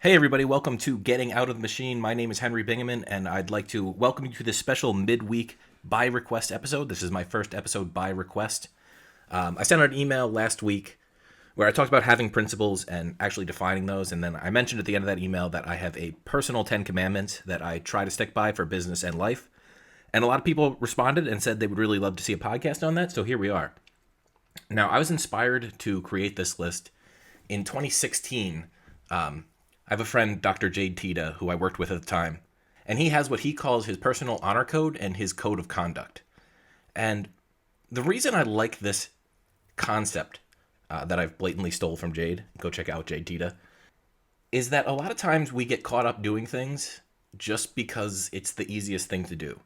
Hey everybody, welcome to Getting Out of the Machine. My name is Henry Bingaman, and I'd like to welcome you to this special midweek by request episode. This is my first episode by request. I sent out an email last week where I talked about having principles and actually defining those, and then I mentioned at the end of that email that I have a personal 10 commandments that I try to stick by for business and life. And a lot of people responded and said they would really love to see a podcast on that, so here we are. Now, I was inspired to create this list in 2016. I have a friend, Dr. Jade Tita, who I worked with at the time, and he has what he calls his personal honor code and his code of conduct. And the reason I like this concept that I've blatantly stole from Jade, go check out Jade Tita, is that a lot of times we get caught up doing things just because it's the easiest thing to do.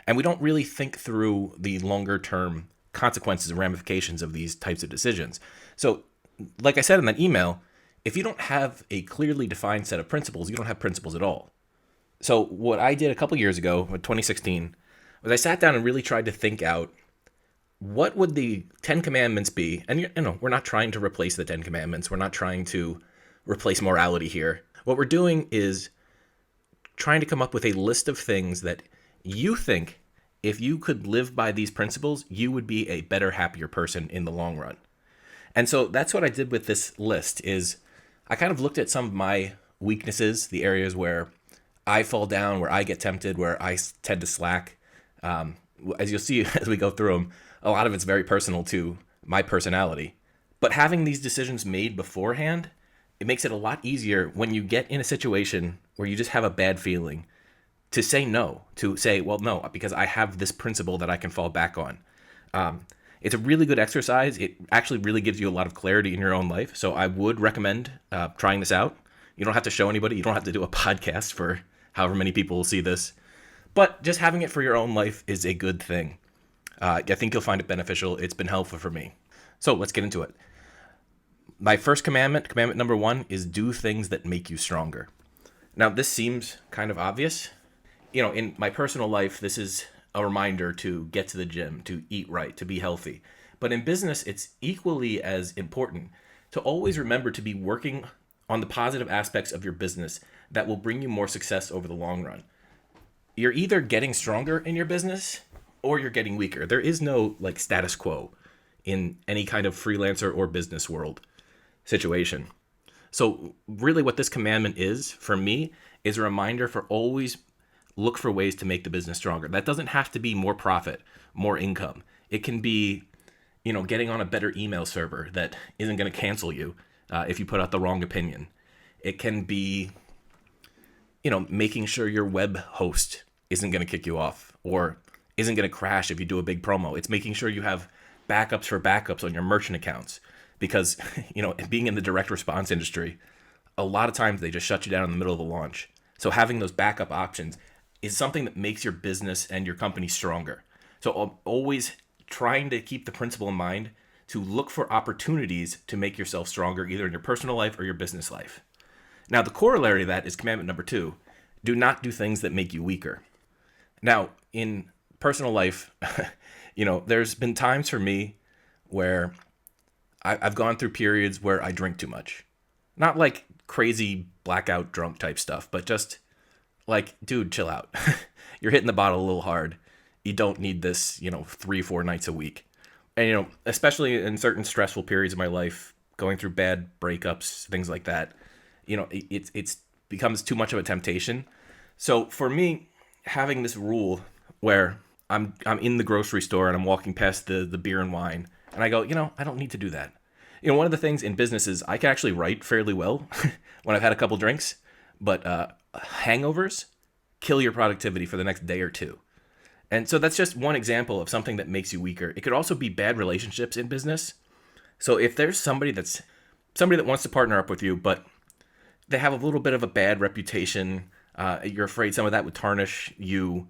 And we don't really think through the longer term consequences and ramifications of these types of decisions. So, like I said in that email, if you don't have a clearly defined set of principles, you don't have principles at all. So what I did a couple years ago, in 2016, was I sat down and really tried to think out what would the 10 commandments be? And we're not trying to replace the 10 commandments. We're not trying to replace morality here. What we're doing is trying to come up with a list of things that you think if you could live by these principles, you would be a better, happier person in the long run. And so that's what I did with this list is I kind of looked at some of my weaknesses, the areas where I fall down, where I get tempted, where I tend to slack. As you'll see as we go through them, a lot of it's very personal to my personality. But having these decisions made beforehand, it makes it a lot easier when you get in a situation where you just have a bad feeling to say no, to say, well, no, because I have this principle that I can fall back on. It's a really good exercise. It actually really gives you a lot of clarity in your own life. So I would recommend trying this out. You don't have to show anybody. You don't have to do a podcast for however many people will see this. But just having it for your own life is a good thing. I think you'll find it beneficial. It's been helpful for me. So let's get into it. My first commandment number 1, is do things that make you stronger. Now, this seems kind of obvious. In my personal life, this is a reminder to get to the gym, to eat right, to be healthy. But in business, it's equally as important to always remember to be working on the positive aspects of your business that will bring you more success over the long run. You're either getting stronger in your business or you're getting weaker. There is no status quo in any kind of freelancer or business world situation. So really what this commandment is for me is a reminder for always look for ways to make the business stronger. That doesn't have to be more profit, more income. It can be, getting on a better email server that isn't going to cancel you if you put out the wrong opinion. It can be, making sure your web host isn't going to kick you off or isn't going to crash if you do a big promo. It's making sure you have backups for backups on your merchant accounts because, being in the direct response industry, a lot of times they just shut you down in the middle of the launch. So having those backup options is something that makes your business and your company stronger. So always trying to keep the principle in mind to look for opportunities to make yourself stronger, either in your personal life or your business life. Now, the corollary of that is commandment number 2, do not do things that make you weaker. Now, in personal life, there's been times for me where I've gone through periods where I drink too much. Not like crazy blackout drunk type stuff, but just dude, chill out. You're hitting the bottle a little hard. You don't need this, 3-4 nights a week. And, especially in certain stressful periods of my life, going through bad breakups, things like that, it's becomes too much of a temptation. So for me, having this rule where I'm in the grocery store and I'm walking past the beer and wine, and I go, I don't need to do that. One of the things in business is I can actually write fairly well when I've had a couple drinks, but hangovers kill your productivity for the next day or two. And so that's just one example of something that makes you weaker. It could also be bad relationships in business. So if there's somebody that wants to partner up with you, but they have a little bit of a bad reputation, you're afraid some of that would tarnish you,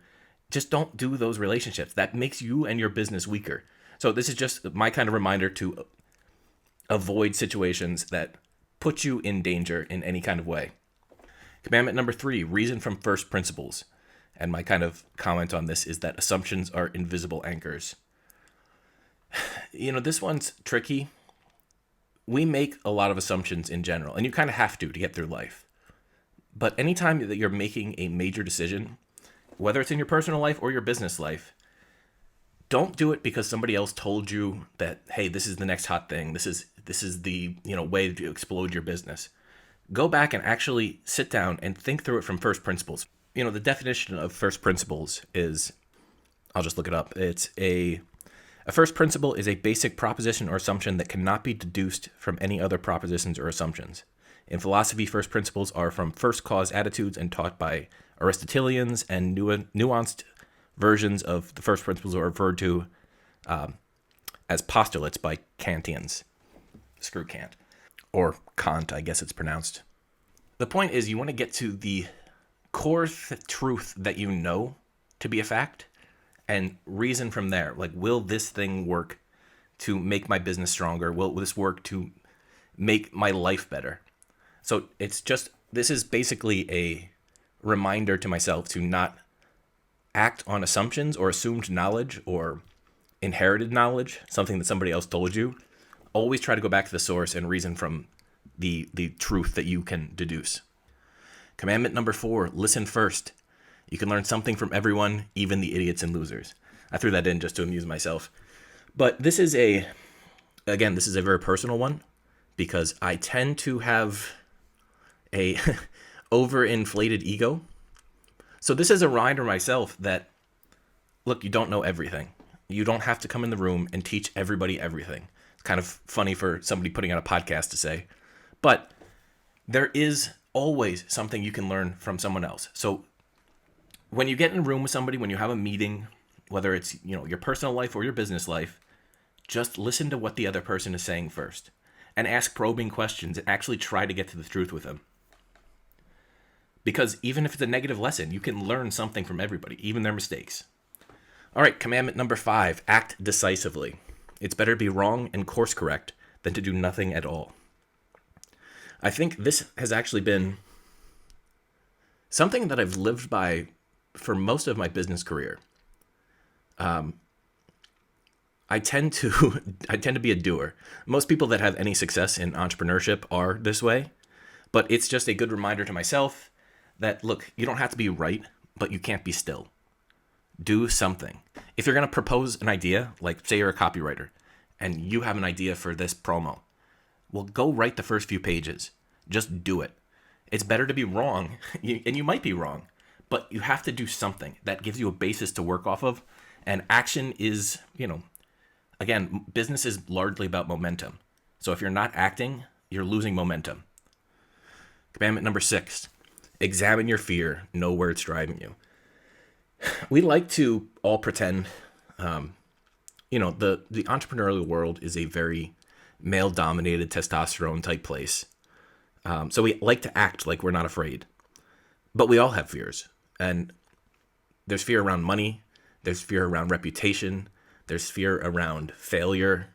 just don't do those relationships. That makes you and your business weaker. So this is just my kind of reminder to avoid situations that put you in danger in any kind of way. Commandment number 3, reason from first principles. And my kind of comment on this is that assumptions are invisible anchors. This one's tricky. We make a lot of assumptions in general, and you kind of have to get through life. But anytime that you're making a major decision, whether it's in your personal life or your business life, don't do it because somebody else told you that, hey, this is the next hot thing. This is the, way to explode your business. Go back and actually sit down and think through it from first principles. The definition of first principles is, I'll just look it up. It's a first principle is a basic proposition or assumption that cannot be deduced from any other propositions or assumptions. In philosophy, first principles are from first cause attitudes and taught by Aristotelians, and nuanced versions of the first principles are referred to as postulates by Kantians. Screw Kant. Or Kant, I guess it's pronounced. The point is, you want to get to the core truth that you know to be a fact and reason from there. Like, will this thing work to make my business stronger? Will this work to make my life better? So this is basically a reminder to myself to not act on assumptions or assumed knowledge or inherited knowledge, something that somebody else told you. Always try to go back to the source and reason from the truth that you can deduce. Commandment number 4, listen first. You can learn something from everyone, even the idiots and losers. I threw that in just to amuse myself. But this is a very personal one because I tend to have a overinflated ego. So this is a reminder to myself that, look, you don't know everything. You don't have to come in the room and teach everybody everything. It's kind of funny for somebody putting out a podcast to say, but there is always something you can learn from someone else. So when you get in a room with somebody, when you have a meeting, whether it's, your personal life or your business life, just listen to what the other person is saying first and ask probing questions and actually try to get to the truth with them. Because even if it's a negative lesson, you can learn something from everybody, even their mistakes. All right, commandment number 5, act decisively. It's better to be wrong and course correct than to do nothing at all. I think this has actually been something that I've lived by for most of my business career. I tend to be a doer. Most people that have any success in entrepreneurship are this way, but it's just a good reminder to myself that, look, you don't have to be right, but you can't be still. Do something. If you're going to propose an idea, like say you're a copywriter and you have an idea for this promo, well, go write the first few pages. Just do it. It's better to be wrong, and you might be wrong, but you have to do something that gives you a basis to work off of. And action is, again, business is largely about momentum. So if you're not acting, you're losing momentum. Commandment number 6, examine your fear, know where it's driving you. We like to all pretend, the entrepreneurial world is a very male-dominated testosterone type place. So we like to act like we're not afraid. But we all have fears. And there's fear around money. There's fear around reputation. There's fear around failure.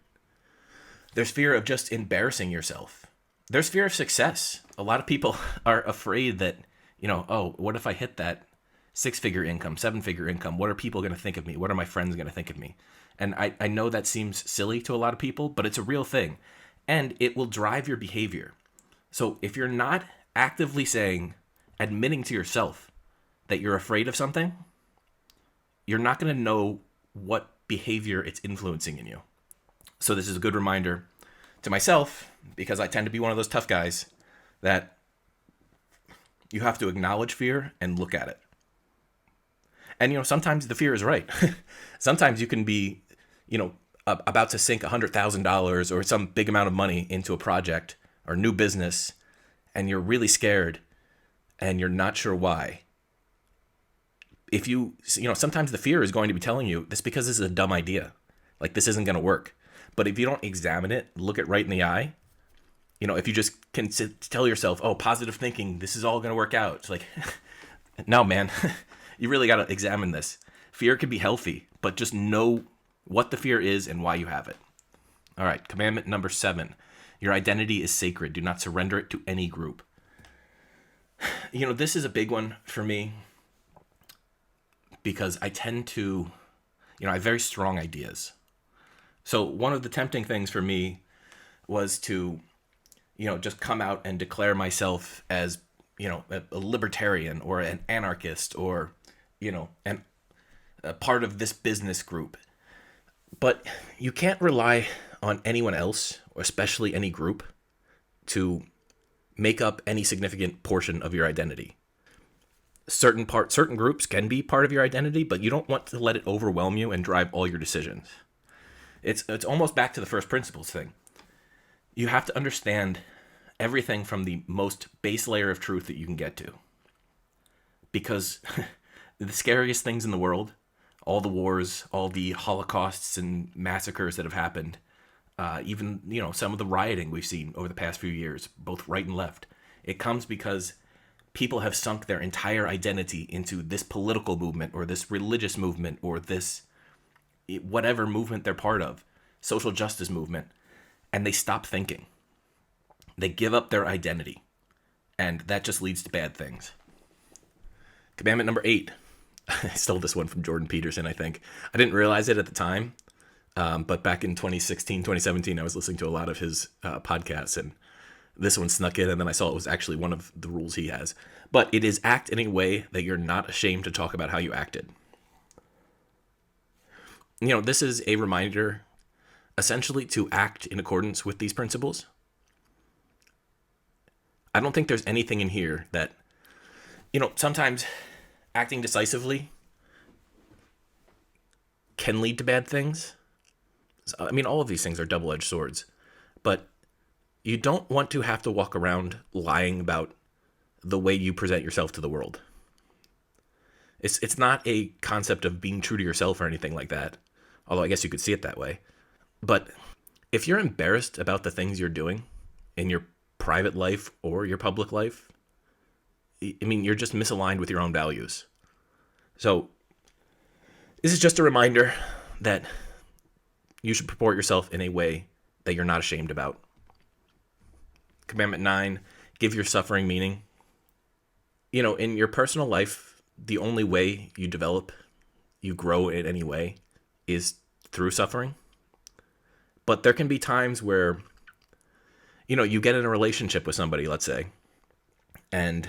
There's fear of just embarrassing yourself. There's fear of success. A lot of people are afraid that, what if I hit that 6-figure income, 7-figure income? What are people going to think of me? What are my friends going to think of me? And I know that seems silly to a lot of people, but it's a real thing. And it will drive your behavior. So if you're not actively admitting to yourself that you're afraid of something, you're not going to know what behavior it's influencing in you. So this is a good reminder to myself, because I tend to be one of those tough guys, that you have to acknowledge fear and look at it. And, sometimes the fear is right. Sometimes you can be, about to sink $100,000 or some big amount of money into a project or new business, and you're really scared and you're not sure why. If sometimes the fear is going to be telling you this because this is a dumb idea. Like, this isn't going to work. But if you don't examine it, look it right in the eye, if you just can tell yourself, oh, positive thinking, this is all going to work out. It's like, no, man, you really got to examine this. Fear can be healthy, but just know what the fear is and why you have it. All right, commandment number 7. Your identity is sacred. Do not surrender it to any group. This is a big one for me because I tend to, I have very strong ideas. So one of the tempting things for me was to, just come out and declare myself as a libertarian or an anarchist or, a part of this business group. But you can't rely on anyone else, or especially any group, to make up any significant portion of your identity. Certain groups can be part of your identity, but you don't want to let it overwhelm you and drive all your decisions. It's almost back to the first principles thing. You have to understand everything from the most base layer of truth that you can get to. Because the scariest things in the world, all the wars, all the holocausts and massacres that have happened, even, some of the rioting we've seen over the past few years, both right and left, it comes because people have sunk their entire identity into this political movement or this religious movement or this whatever movement they're part of, social justice movement, and they stop thinking. They give up their identity, and that just leads to bad things. Commandment number 8. I stole this one from Jordan Peterson, I think. I didn't realize it at the time, but back in 2016, 2017, I was listening to a lot of his podcasts, and this one snuck in, and then I saw it was actually one of the rules he has. But it is act in a way that you're not ashamed to talk about how you acted. This is a reminder, essentially, to act in accordance with these principles. I don't think there's anything in here that, sometimes acting decisively can lead to bad things. I mean, all of these things are double-edged swords, but you don't want to have to walk around lying about the way you present yourself to the world. It's not a concept of being true to yourself or anything like that, although I guess you could see it that way. But if you're embarrassed about the things you're doing in your private life or your public life, you're just misaligned with your own values. So this is just a reminder that you should purport yourself in a way that you're not ashamed about. Commandment 9, give your suffering meaning. In your personal life, the only way you develop, you grow in any way, is through suffering. But there can be times where, you get in a relationship with somebody, let's say, and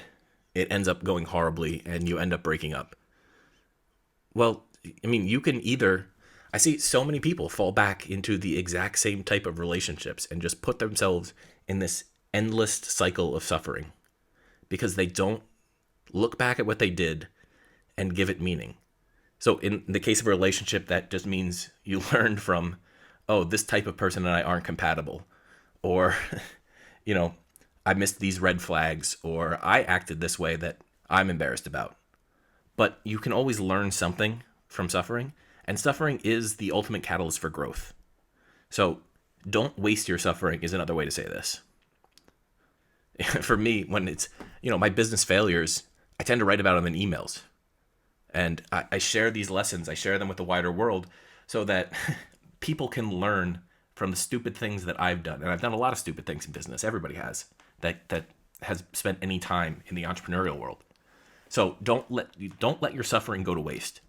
it ends up going horribly and you end up breaking up. Well, you can either, I see so many people fall back into the exact same type of relationships and just put themselves in this endless cycle of suffering because they don't look back at what they did and give it meaning. So in the case of a relationship, that just means you learned from, this type of person and I aren't compatible. Or, I missed these red flags, or I acted this way that I'm embarrassed about. But you can always learn something from suffering, and suffering is the ultimate catalyst for growth. So don't waste your suffering is another way to say this. For me, when it's, my business failures, I tend to write about them in emails. And I share these lessons, I share them with the wider world so that people can learn from the stupid things that I've done. And I've done a lot of stupid things in business. Everybody has that has spent any time in the entrepreneurial world. So don't let your suffering go to waste.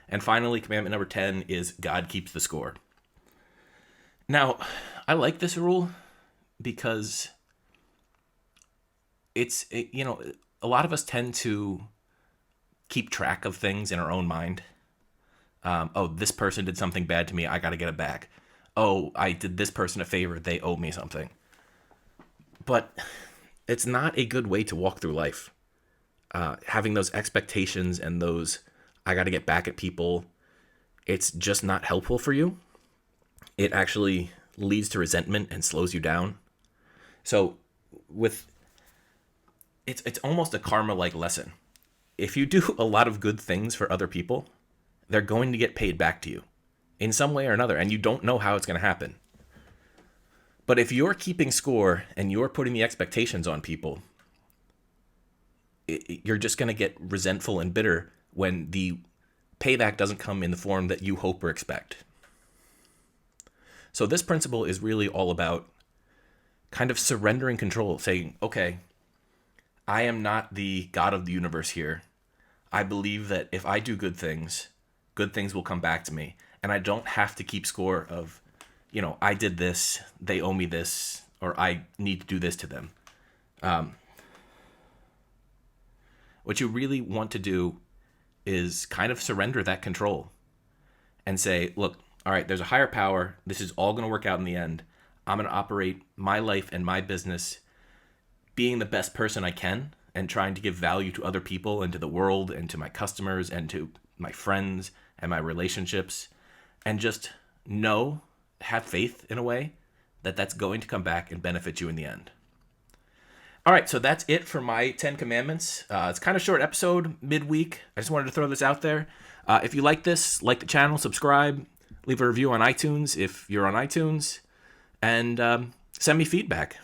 And finally, commandment number 10 is God keeps the score. Now, I like this rule because a lot of us tend to keep track of things in our own mind. This person did something bad to me, I got to get it back. I did this person a favor, they owe me something. But it's not a good way to walk through life. Having those expectations and those, I got to get back at people, it's just not helpful for you. It actually leads to resentment and slows you down. So it's almost a karma-like lesson. If you do a lot of good things for other people, they're going to get paid back to you in some way or another, and you don't know how it's going to happen. But if you're keeping score and you're putting the expectations on people, you're just going to get resentful and bitter when the payback doesn't come in the form that you hope or expect. So this principle is really all about kind of surrendering control, saying, okay, I am not the God of the universe here. I believe that if I do good things will come back to me. And I don't have to keep score of, I did this, they owe me this, or I need to do this to them. What you really want to do is kind of surrender that control and say, look, all right, there's a higher power. This is all going to work out in the end. I'm going to operate my life and my business being the best person I can and trying to give value to other people and to the world and to my customers and to my friends and my relationships, and just have faith in a way that that's going to come back and benefit you in the end. All right, so that's it for my 10 commandments. It's kind of short episode, midweek. I just wanted to throw this out there. If you like this, like the channel, subscribe, leave a review on iTunes if you're on iTunes, and send me feedback.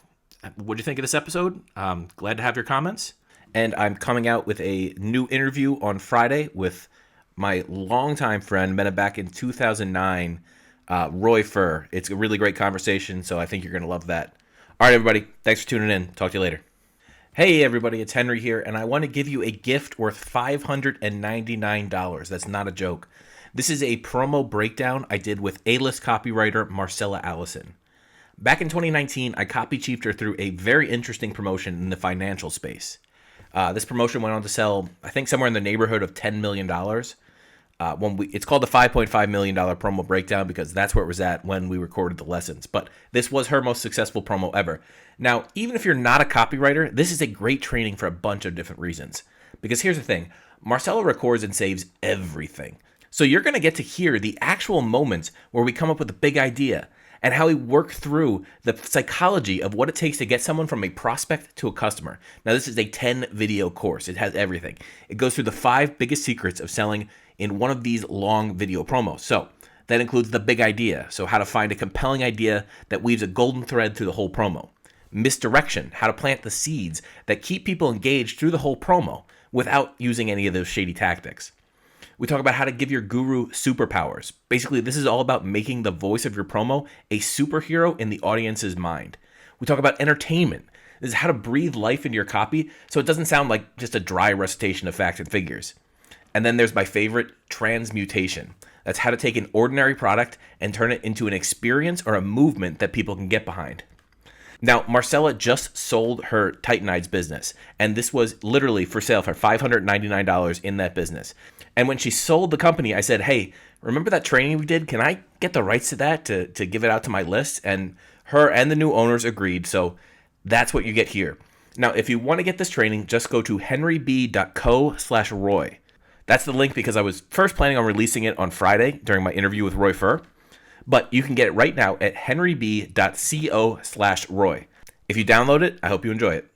What do you think of this episode? Glad to have your comments. And I'm coming out with a new interview on Friday with my longtime friend, met him back in 2009, Roy Furr. It's a really great conversation, so I think you're going to love that. All right, everybody. Thanks for tuning in. Talk to you later. Hey, everybody. It's Henry here, and I want to give you a gift worth $599. That's not a joke. This is a promo breakdown I did with A-list copywriter Marcella Allison. Back in 2019, I copy-chiefed her through a very interesting promotion in the financial space. This promotion went on to sell, I think, somewhere in the neighborhood of $10 million. It's called the $5.5 million promo breakdown because that's where it was at when we recorded the lessons. But this was her most successful promo ever. Now, even if you're not a copywriter, this is a great training for a bunch of different reasons. Because here's the thing, Marcella records and saves everything. So you're going to get to hear the actual moments where we come up with a big idea and how we work through the psychology of what it takes to get someone from a prospect to a customer. Now, this is a 10-video course. It has everything. It goes through the 5 biggest secrets of selling in one of these long video promos. So that includes the big idea. So how to find a compelling idea that weaves a golden thread through the whole promo. Misdirection, how to plant the seeds that keep people engaged through the whole promo without using any of those shady tactics. We talk about how to give your guru superpowers. Basically, this is all about making the voice of your promo a superhero in the audience's mind. We talk about entertainment. This is how to breathe life into your copy so it doesn't sound like just a dry recitation of facts and figures. And then there's my favorite, transmutation. That's how to take an ordinary product and turn it into an experience or a movement that people can get behind. Now, Marcella just sold her Titanides business, and this was literally for sale for $599 in that business. And when she sold the company, I said, hey, remember that training we did? Can I get the rights to that to give it out to my list? And her and the new owners agreed, so that's what you get here. Now, if you want to get this training, just go to henryb.co/Roy. That's the link because I was first planning on releasing it on Friday during my interview with Roy Furr. But you can get it right now at henryb.co/Roy. If you download it, I hope you enjoy it.